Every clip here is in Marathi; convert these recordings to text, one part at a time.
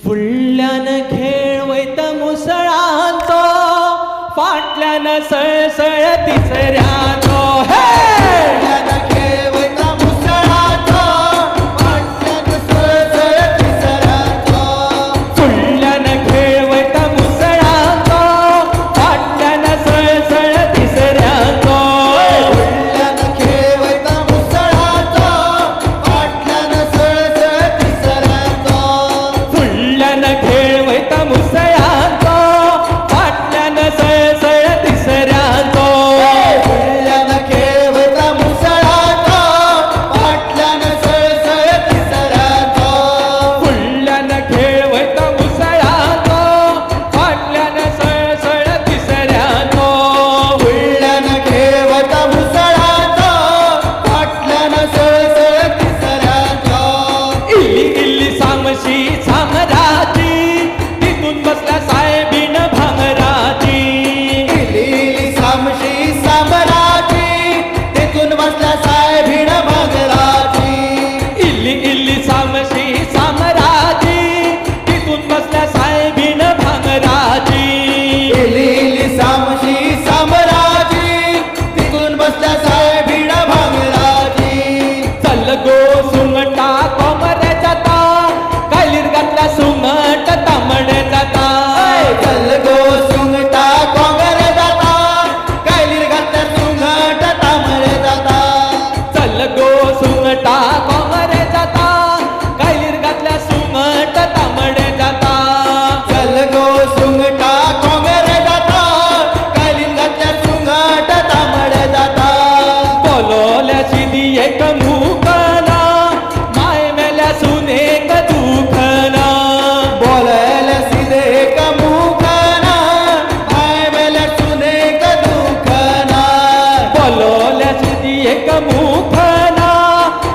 फुडल्यान खेळ वयत मुसळांचो, फाटल्यान सळसळ तिसऱ्याचो. फुडल्यान खेळ वयता मुसळाचो, फाटल्यान सळसळ तिसऱ्याचो. फुडल्यान खेळ वयत मुसळांचो, फाटल्यान सळसळ तिसऱ्याचो. फुडल्यान खेळ वयता मुसळाचो, फाटल्यान सळसळ तिसऱ्याचो. फुडल्यान खेळ वयत मुसळांचो, फाटल्यान सळसळ तिसऱ्याचो. फुडल्यान खेळ वयता मुसळाचो, फाटल्यान सळसळ तिसऱ्याचो. फुडल्यान खेळ वयत मुसळांचो, फाटल्यान सळसळ तिसऱ्याचो. फुडल्यान खेळ वयता मुसळाचो, फाटल्यान सळसळ तिसऱ्याचो. इल्ली इल्ली सामशी सामराची, तिथून बसल्या साहेबीन भांगराची. इली सामशी सामराची, तिथून बसल्या साहेबीण भांगराची. इल्ली इल्ली सामशी सामराची, तिथून बसल्या साहेबीन भांगराची. इली सामशी सामराची, तिथून बसल्या साहेबीण भांगराची. चल गो सुंगटा कोमरे जाता, कालीर घातल्या सुंगट तांबडे जाता. चल गो सुंगटा कोंगर जाता, कायलीर घातल्या सुंगट तांबडे जाता. चल गो सुंगटा कोमरे जाता, कालीर घातल्या सुंगट तांबडे जाता. चल गो सुंगटा कोंगर जाता, कायलीर घातल्या सुंगट तांबडे जाता. बोलोल्या शिदी एक मुखना, माय मेल्या सुनेक दुखना. बोलायला सिधे एक मुखाना, पाय मेल्या सुनेक दुखना. बोलोल्या शिदी एक मुखना,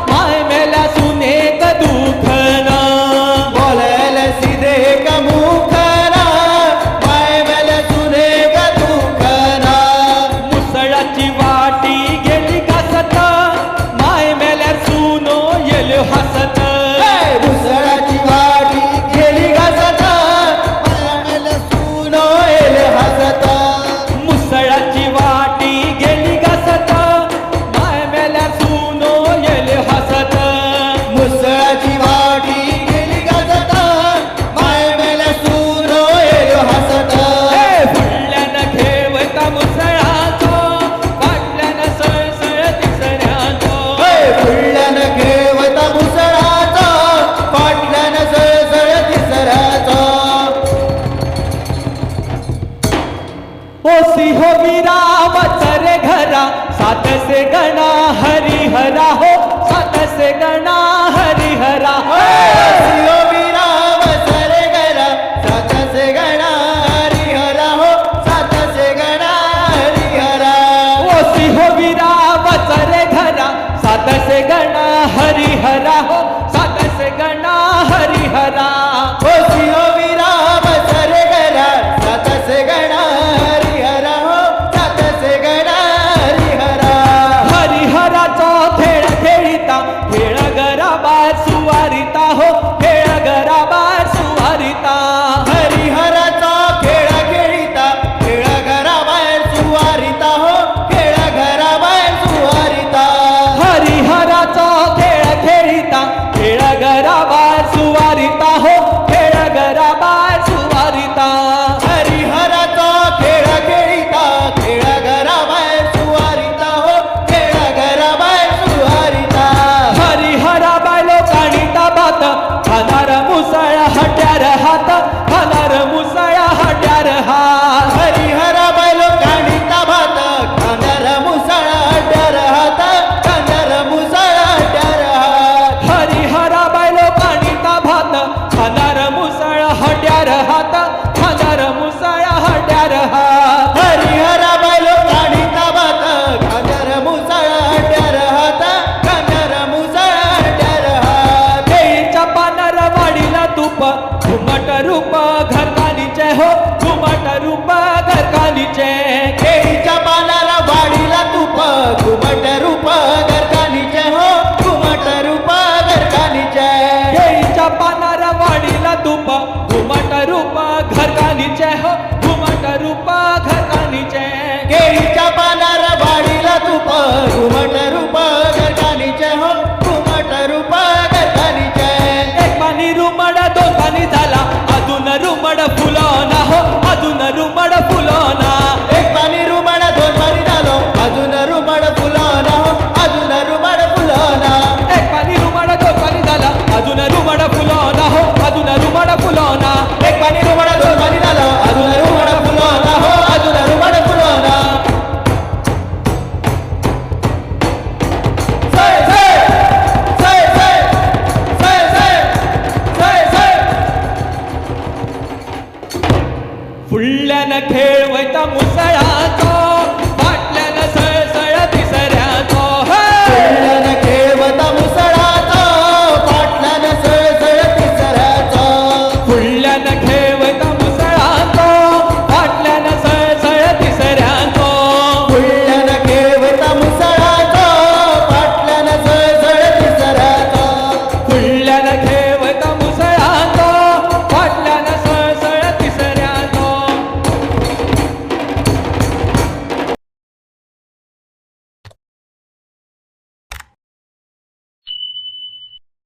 माय मेल्या सुनेक दुखना. बोलायला सिधे एक मुखाना, पाय मेल्या सुनेक दुखना. मुसळाची वाटी गेली घासत, माय मेल्या सुनो येल हसत. मुसळाची वाटी गेली घासत, पाय मेल्या सुनो येल हसत. मुसळाची वाटी गेली घासत, माय मेल्या सुनो येल हसत. मुसळाची वाटी गेली घासत, पाय मेल्या सुनो येल हसत. फुडल्यान खेळ वयता मुसळाचो, फाटल्यान सळसळ तिसऱ्याचो. फुडल्यान खेळ वयता मुसळाचो, फाटल्यान सळसळ तिसऱ्याचो. ओसी हो वीरा वचरे घरा, सात से गणा हरिहरा हो, सात से गणा हरिहरा. सियो वीरा वसरे गरा, सात से गणा हरिहरा हो, सात से गणा हरिहरा. ओसी हो वीरा वचरे घरा, सात से गणा हरिहरा हो, सात से गणा हरिहरा. सियो वीरा वसरे गरा, सात से गणा हरिहरा हो, सात से गणा हरिहरा. हरिहराचो खेळ घुमट रूप घर का नीचे हो घुमट रूप घर का नीचे केळीच्या पानार वाढीला तुप घुमट रूप गरकानीचे हो घुमट रूप गरकानीचे एक पाणी रुमड दोन पाणी झाला अजून रुमड फुलवना हो अजून रुमड फुलवना एक पाणी रुमड दोन पाणी झालो अजून रुमड फुलाना हो अजून रुमड फुलाना एक पाणी रुमड दोन पाणी झाला अजून रुमड फुलवना हो अजून रुमड फुलवना एक पाणी रुमड दोन पाणी झालो अजून रुमड फुलाना हो अजून रुमड फुलाना सय सय सय सय सय सय सय फुडल्यान खेळ वयता मुसळा